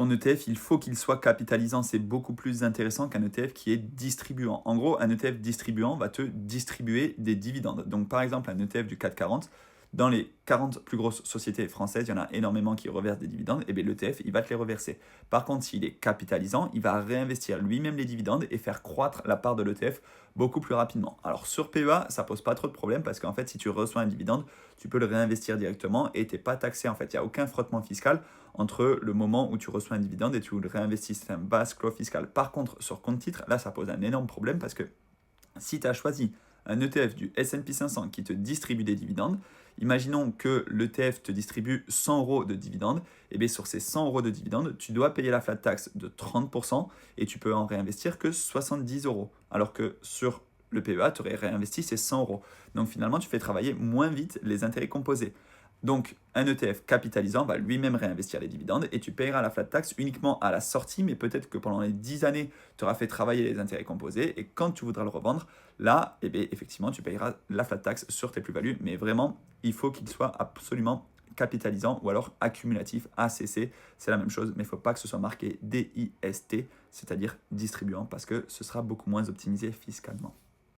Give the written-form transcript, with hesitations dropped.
ton ETF, il faut qu'il soit capitalisant. C'est beaucoup plus intéressant qu'un ETF qui est distribuant. En gros, un ETF distribuant va te distribuer des dividendes. Donc, par exemple, un ETF du CAC 40, dans les 40 plus grosses sociétés françaises, il y en a énormément qui reversent des dividendes, et bien l'ETF, il va te les reverser. Par contre, s'il est capitalisant, il va réinvestir lui-même les dividendes et faire croître la part de l'ETF beaucoup plus rapidement. Alors sur PEA, ça pose pas trop de problème parce qu'en fait, si tu reçois un dividende, tu peux le réinvestir directement et tu n'es pas taxé. En fait, il n'y a aucun frottement fiscal entre le moment où tu reçois un dividende et tu le réinvestis. C'est un bas clos fiscal. Par contre, sur compte titre, là, ça pose un énorme problème parce que si tu as choisi un ETF du S&P 500 qui te distribue des dividendes, imaginons que l'ETF te distribue 100 euros de dividendes, et bien sur ces 100 euros de dividendes, tu dois payer la flat tax de 30% et tu peux en réinvestir que 70 euros. Alors que sur le PEA, tu aurais réinvesti ces 100 euros. Donc finalement, tu fais travailler moins vite les intérêts composés. Donc, un ETF capitalisant va lui-même réinvestir les dividendes et tu payeras la flat tax uniquement à la sortie, mais peut-être que pendant les 10 années, tu auras fait travailler les intérêts composés et quand tu voudras le revendre, là, eh bien, effectivement, tu payeras la flat tax sur tes plus-values, mais vraiment, il faut qu'il soit absolument capitalisant ou alors accumulatif, ACC, c'est la même chose, mais il ne faut pas que ce soit marqué DIST, c'est-à-dire distribuant, parce que ce sera beaucoup moins optimisé fiscalement.